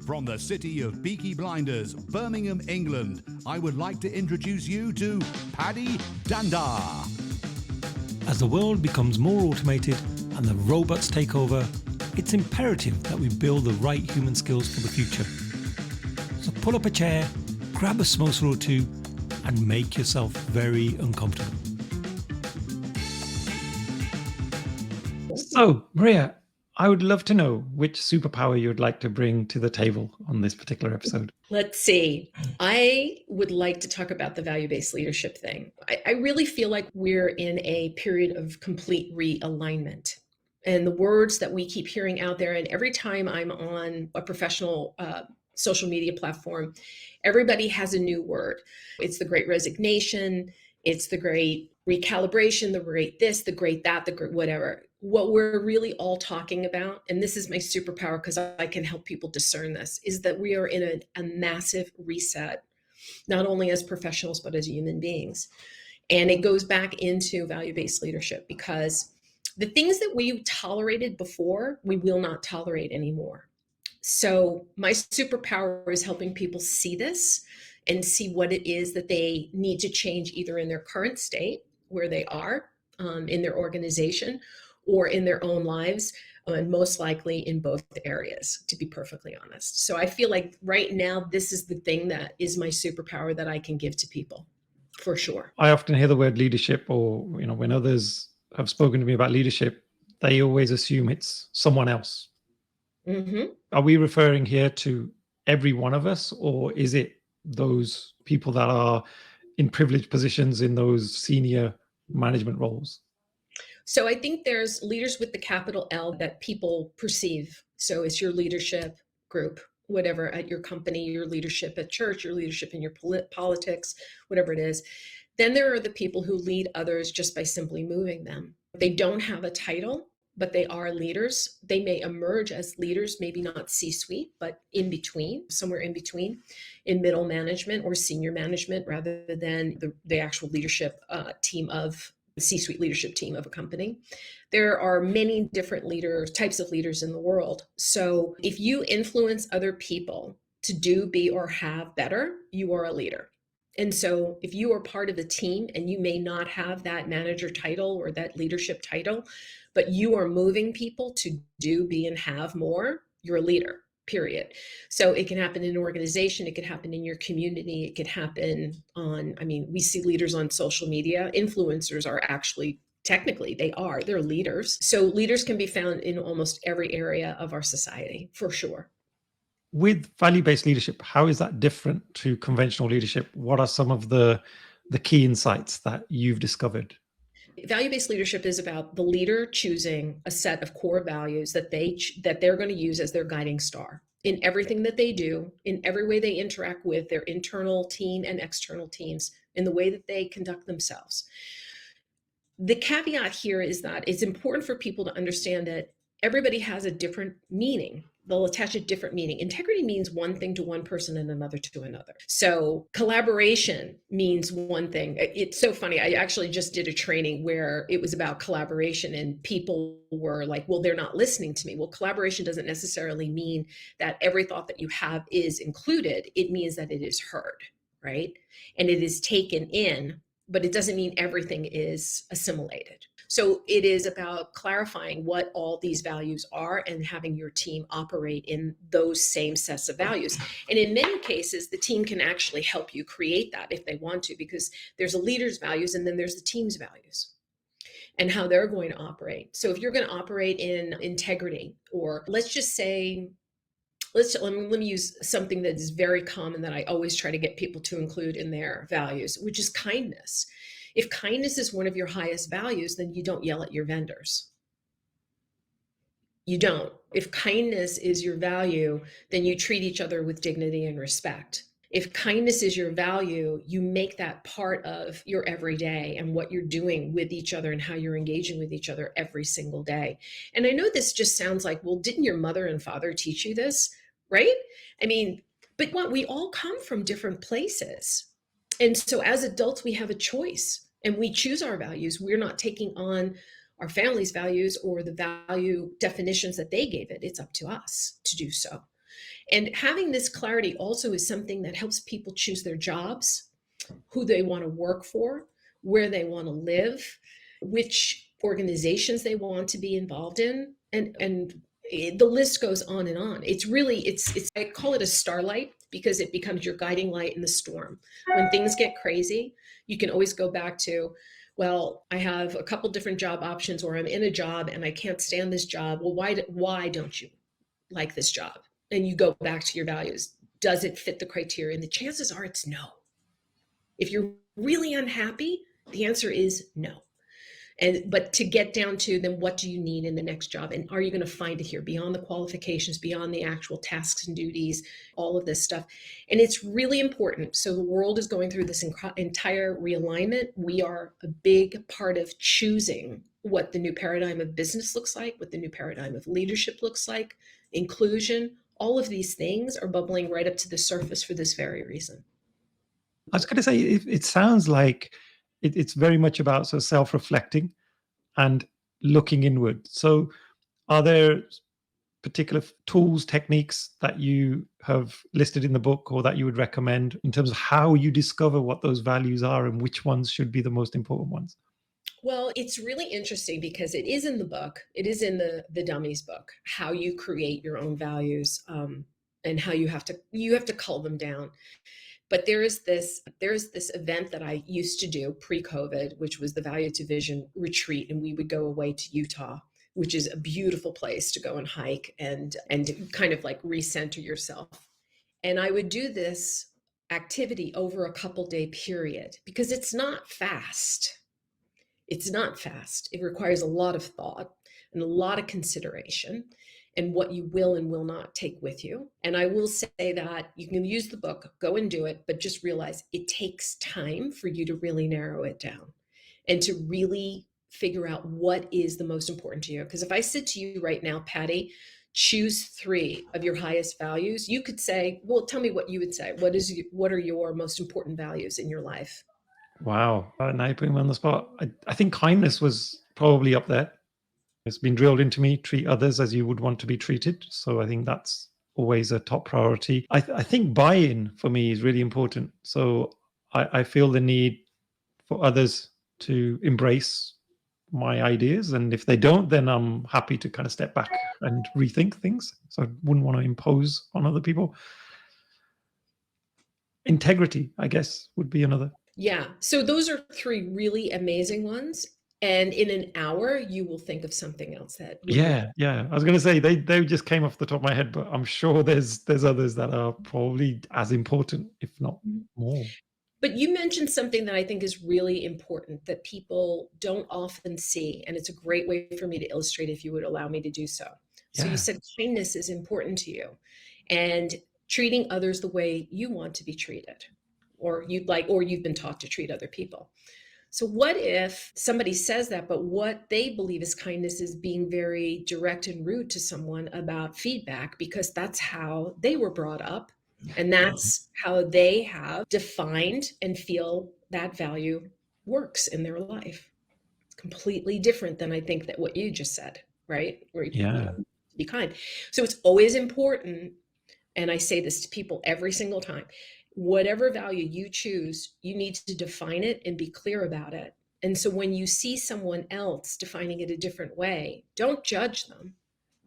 From the city of Peaky Blinders, Birmingham, England, I would like to introduce you to Paddy Danda. As the world becomes more automated and the robots take over, it's imperative that we build the right human skills for the future. So pull up a chair, grab a samosa or two, and make yourself very uncomfortable. So, Maria, I would love to know which superpower you would like to bring to the table on this particular episode. Let's see. I would like to talk about the value-based leadership thing. I really feel like we're in a period of complete realignment. And the words that we keep hearing out there, and every time I'm on a professional social media platform, everybody has a new word. It's the great resignation, it's the great recalibration, the great this, the great that, the great whatever. What we're really all talking about, and this is my superpower because I can help people discern this, is that we are in a massive reset, not only as professionals, but as human beings. And it goes back into value-based leadership because the things that we tolerated before, we will not tolerate anymore. So my superpower is helping people see this and see what it is that they need to change either in their current state, where they are in their organization, or in their own lives, and most likely in both areas, to be perfectly honest. So I feel like right now, this is the thing that is my superpower that I can give to people, for sure. I often hear the word leadership, or when others have spoken to me about leadership, they always assume it's someone else. Mm-hmm. Are we referring here to every one of us, or is it those people that are in privileged positions in those senior management roles? So I think there's leaders with the capital L that people perceive. So it's your leadership group, whatever, at your company, your leadership at church, your leadership in your politics, whatever it is. Then there are the people who lead others just by simply moving them. They don't have a title, but they are leaders. They may emerge as leaders, maybe not C-suite, but in between, somewhere in between, in middle management or senior management, rather than the actual leadership team of the C-suite leadership team of a company. There are many different types of leaders in the world. So if you influence other people to do, be, or have better, you are a leader. And so if you are part of a team and you may not have that manager title or that leadership title, but you are moving people to do, be, and have more, you're a leader, period. So it can happen in an organization, it could happen in your community, it could happen we see leaders on social media. Influencers are actually, technically, they're leaders. So leaders can be found in almost every area of our society, for sure. With value-based leadership, how is that different to conventional leadership? What are some of the key insights that you've discovered? Value-based leadership is about the leader choosing a set of core values that they're going to use as their guiding star in everything that they do, in every way they interact with their internal team and external teams, in the way that they conduct themselves. The caveat here is that it's important for people to understand that everybody has a different meaning. They'll attach a different meaning. Integrity means one thing to one person and another to another. So collaboration means one thing. It's so funny. I actually just did a training where it was about collaboration and people were like, well, they're not listening to me. Well, collaboration doesn't necessarily mean that every thought that you have is included. It means that it is heard, right? And it is taken in, but it doesn't mean everything is assimilated. So it is about clarifying what all these values are and having your team operate in those same sets of values. And in many cases, the team can actually help you create that if they want to, because there's a leader's values and then there's the team's values and how they're going to operate. So if you're going to operate in integrity, or let's just say, let me use something that is very common that I always try to get people to include in their values, which is kindness. If kindness is one of your highest values, then you don't yell at your vendors. You don't. If kindness is your value, then you treat each other with dignity and respect. If kindness is your value, you make that part of your everyday and what you're doing with each other and how you're engaging with each other every single day. And I know this just sounds like, well, didn't your mother and father teach you this, right? But we all come from different places. And so as adults, we have a choice. And we choose our values. We're not taking on our family's values or the value definitions that they gave it. It's up to us to do so. And having this clarity also is something that helps people choose their jobs, who they want to work for, where they want to live, which organizations they want to be involved in, and the list goes on and on. It's really, it's I call it a starlight because it becomes your guiding light in the storm. When things get crazy, you can always go back to, well, I have a couple different job options, or I'm in a job and I can't stand this job. Well, why don't you like this job? And you go back to your values. Does it fit the criteria? And the chances are it's no. If you're really unhappy, the answer is no. But to get down to, then what do you need in the next job? And are you going to find it here beyond the qualifications, beyond the actual tasks and duties, all of this stuff? And it's really important. So the world is going through this entire realignment. We are a big part of choosing what the new paradigm of business looks like, what the new paradigm of leadership looks like, inclusion. All of these things are bubbling right up to the surface for this very reason. I was going to say, it sounds like it's very much about sort of self-reflecting and looking inward. So are there particular tools, techniques that you have listed in the book or that you would recommend in terms of how you discover what those values are and which ones should be the most important ones? Well, it's really interesting because it is in the book. It is in the Dummies book, how you create your own values, and how you have to cull them down. But there's this event that I used to do pre-COVID, which was the Value to Vision retreat, and we would go away to Utah, which is a beautiful place to go and hike and kind of like recenter yourself. And I would do this activity over a couple day period because it's not fast. It's not fast. It requires a lot of thought and a lot of consideration and what you will and will not take with you. And I will say that you can use the book, go and do it, but just realize it takes time for you to really narrow it down and to really figure out what is the most important to you. Because if I said to you right now, Patty, choose 3 of your highest values, you could say, well, tell me what you would say. What are your most important values in your life? Wow. Now you put me on the spot. I think kindness was probably up there. It's been drilled into me, treat others as you would want to be treated. So I think that's always a top priority. I think buy-in for me is really important. So I feel the need for others to embrace my ideas. And if they don't, then I'm happy to kind of step back and rethink things. So I wouldn't want to impose on other people. Integrity, I guess, would be another. Yeah. So those are 3 really amazing ones. And in an hour, you will think of something else that would Yeah. I was going to say they just came off the top of my head, but I'm sure there's others that are probably as important, if not more. But you mentioned something that I think is really important that people don't often see. And it's a great way for me to illustrate if you would allow me to do so. So you Yeah. said kindness is important to you and treating others the way you want to be treated or you've been taught to treat other people. So what if somebody says that, but what they believe is kindness is being very direct and rude to someone about feedback because that's how they were brought up and that's how they have defined and feel that value works in their life. It's completely different than I think that what you just said, right? Where, Yeah. be kind. So it's always important, and I say this to people every single time, whatever value you choose, you need to define it and be clear about it. And so when you see someone else defining it a different way, don't judge them.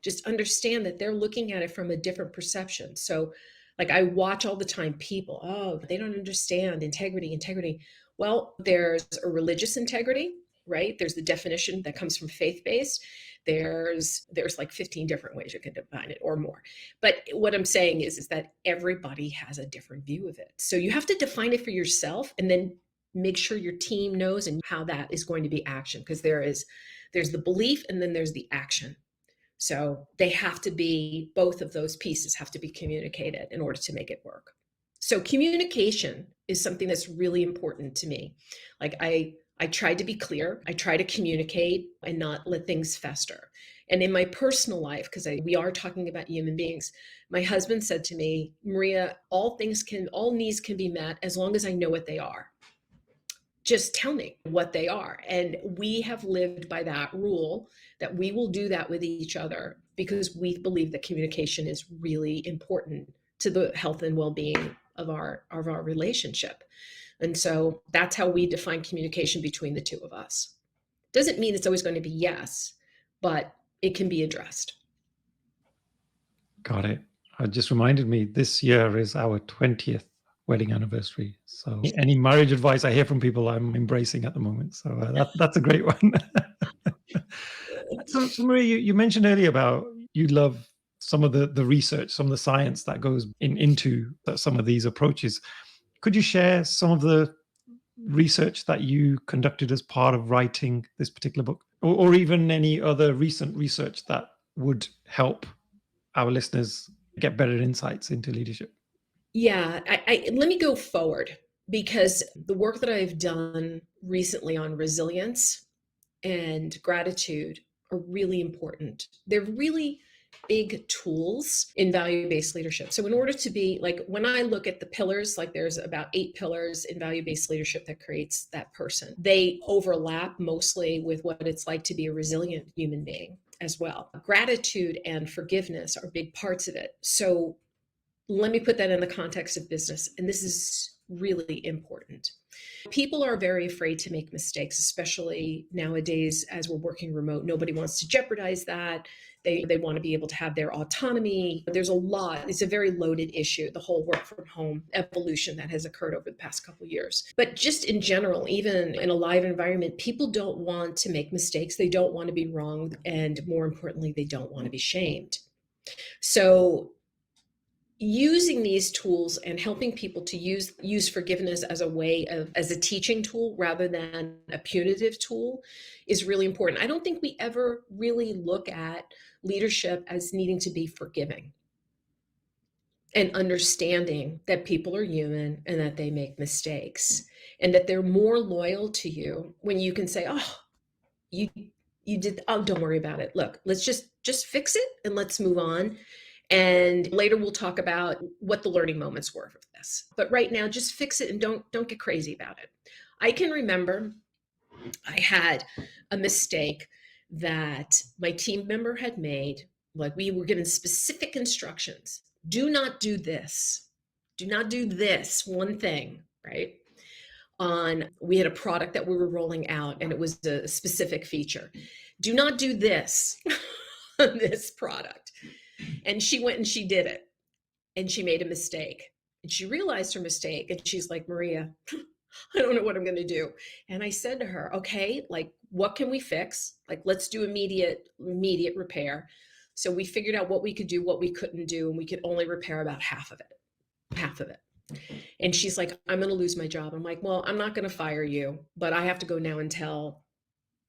Just understand that they're looking at it from a different perception. So like I watch all the time people, oh, they don't understand integrity. Well, there's a religious integrity, right? There's the definition that comes from faith-based. There's like 15 different ways you can define it or more. But what I'm saying is that everybody has a different view of it. So you have to define it for yourself and then make sure your team knows and how that is going to be action, because there's the belief and then there's the action. So they have to be, both of those pieces have to be communicated in order to make it work. So communication is something that's really important to me. Like I try to be clear, I try to communicate and not let things fester. And in my personal life, because we are talking about human beings, my husband said to me, Maria, all needs can be met as long as I know what they are. just tell me what they are. And we have lived by that rule that we will do that with each other because we believe that communication is really important to the health and well-being of our relationship. And so that's how we define communication between the two of us. Doesn't mean it's always going to be yes, but it can be addressed. Got it. It just reminded me this year is our 20th wedding anniversary. So any marriage advice I hear from people, I'm embracing at the moment. So that's a great one. So Maria, you mentioned earlier about you love some of the research, some of the science that goes into some of these approaches. Could you share some of the research that you conducted as part of writing this particular book, or even any other recent research that would help our listeners get better insights into leadership? Yeah, let me go forward, because the work that I've done recently on resilience and gratitude are really important. They're really big tools in value-based leadership. So in order to be, like, when I look at the pillars, like there's about 8 pillars in value-based leadership that creates that person. They overlap mostly with what it's like to be a resilient human being as well. Gratitude and forgiveness are big parts of it. So let me put that in the context of business. And this is really important. People are very afraid to make mistakes, especially nowadays as we're working remote. Nobody wants to jeopardize that. They want to be able to have their autonomy. There's a lot. It's a very loaded issue, the whole work from home evolution that has occurred over the past couple of years. But just in general, even in a live environment, people don't want to make mistakes. They don't want to be wrong. And more importantly, they don't want to be shamed. So using these tools and helping people to use forgiveness as a way of, as a teaching tool rather than a punitive tool, is really important. I don't think we ever really look at leadership as needing to be forgiving and understanding that people are human and that they make mistakes, and that they're more loyal to you when you can say, oh, you did, oh, don't worry about it. Look, let's just fix it and let's move on. And later we'll talk about what the learning moments were for this. But right now, just fix it and don't get crazy about it. I can remember I had a mistake that my team member had made. Like, we were given specific instructions. Do not do this. Do not do this one thing, right? We had a product that we were rolling out, and it was a specific feature. Do not do this on this product. And she went and she did it, and she made a mistake, and she realized her mistake. And she's like, Maria, I don't know what I'm going to do. And I said to her, okay, like, what can we fix? Like, let's do immediate repair. So we figured out what we could do, what we couldn't do, and we could only repair about half of it. And she's like, I'm going to lose my job. I'm like, well, I'm not going to fire you, but I have to go now and tell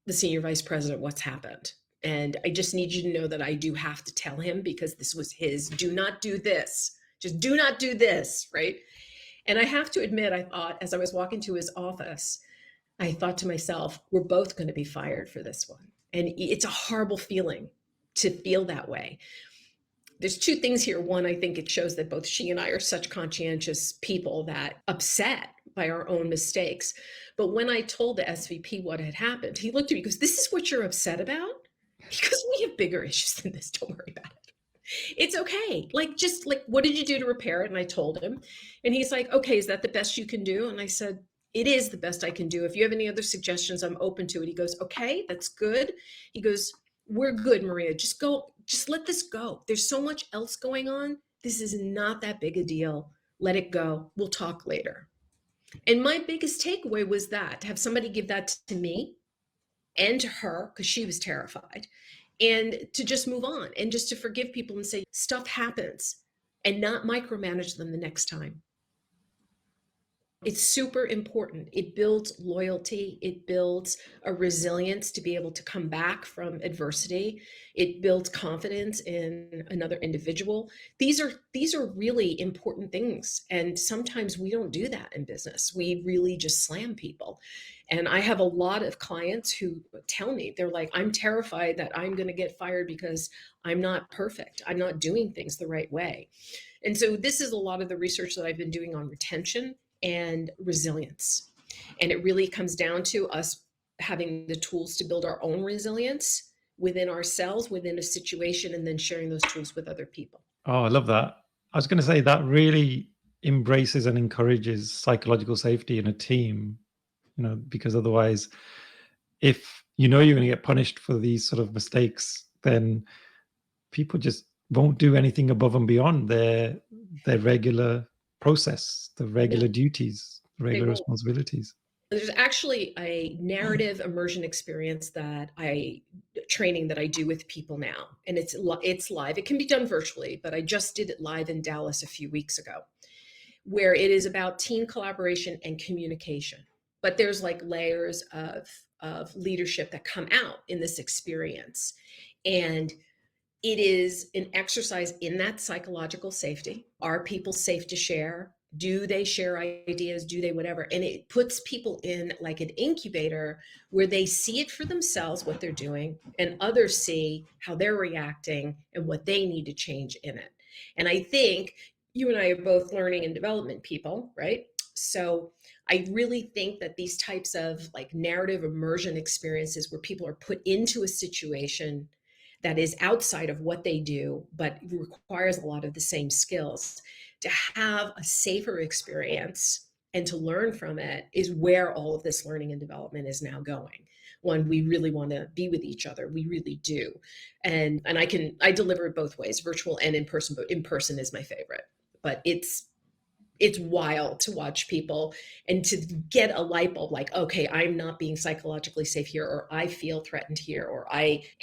the senior vice president what's happened. And I just need you to know that I do have to tell him, because this was his, do not do this. Just do not do this, right? And I have to admit, I thought, as I was walking to his office, I thought to myself, we're both going to be fired for this one. And it's a horrible feeling to feel that way. There's 2 things here. One, I think it shows that both she and I are such conscientious people that upset by our own mistakes. But when I told the SVP what had happened, he looked at me and goes, this is what you're upset about? Because we have bigger issues than this. Don't worry about it. It's okay. Like, just like, what did you do to repair it? And I told him, and he's like, okay, is that the best you can do? And I said, it is the best I can do. If you have any other suggestions, I'm open to it. He goes, okay, that's good. He goes, we're good, Maria. Just let this go. There's so much else going on. This is not that big a deal. Let it go. We'll talk later. And my biggest takeaway was that, to have somebody give that to me and to her, because she was terrified, and to just move on and just to forgive people and say stuff happens, and not micromanage them the next time. It's super important. It builds loyalty. It builds a resilience to be able to come back from adversity. It builds confidence in another individual. These are really important things. And sometimes we don't do that in business. We really just slam people. And I have a lot of clients who tell me, they're like, I'm terrified that I'm going to get fired because I'm not perfect. I'm not doing things the right way. And so this is a lot of the research that I've been doing on retention and resilience. And it really comes down to us having the tools to build our own resilience within ourselves, within a situation, and then sharing those tools with other people. Oh, I love that. I was going to say that really embraces and encourages psychological safety in a team, because otherwise, if you're going to get punished for these sort of mistakes, then people just won't do anything above and beyond their regular process, the regular duties, the regular responsibilities. There's actually a narrative immersion experience training that I do with people now, and it's live. It can be done virtually, but I just did it live in Dallas a few weeks ago, where it is about team collaboration and communication. But there's like layers of leadership that come out in this experience, and it is an exercise in that psychological safety. Are people safe to share? Do they share ideas? Do they whatever? And it puts people in like an incubator where they see it for themselves, what they're doing, and others see how they're reacting and what they need to change in it. And I think you and I are both learning and development people, right? So I really think that these types of like narrative immersion experiences where people are put into a situation that is outside of what they do, but requires a lot of the same skills, to have a safer experience and to learn from it is where all of this learning and development is now going. When we really want to be with each other, we really do. And I deliver it both ways, virtual and in person, but in person is my favorite. But it's wild to watch people and to get a light bulb like, okay, I'm not being psychologically safe here, or I feel threatened here,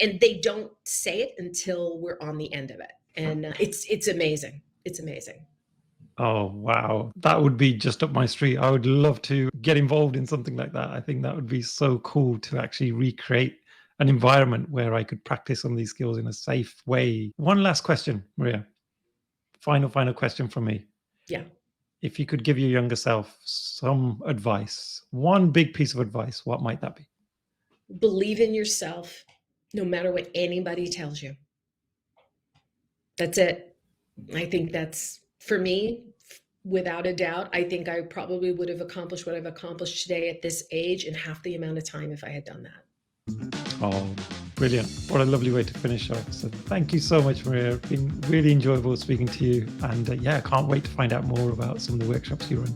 and they don't say it until we're on the end of it. And it's amazing. It's amazing. Oh, wow. That would be just up my street. I would love to get involved in something like that. I think that would be so cool to actually recreate an environment where I could practice some of these skills in a safe way. One last question, Maria. Final question from me. Yeah. If you could give your younger self some advice, one big piece of advice, what might that be? Believe in yourself, no matter what anybody tells you. That's it. I think that's, for me, without a doubt, I think I probably would have accomplished what I've accomplished today at this age in half the amount of time if I had done that. Oh, brilliant. What a lovely way to finish off. So thank you so much, Maria. It's been really enjoyable speaking to you. And I can't wait to find out more about some of the workshops you run.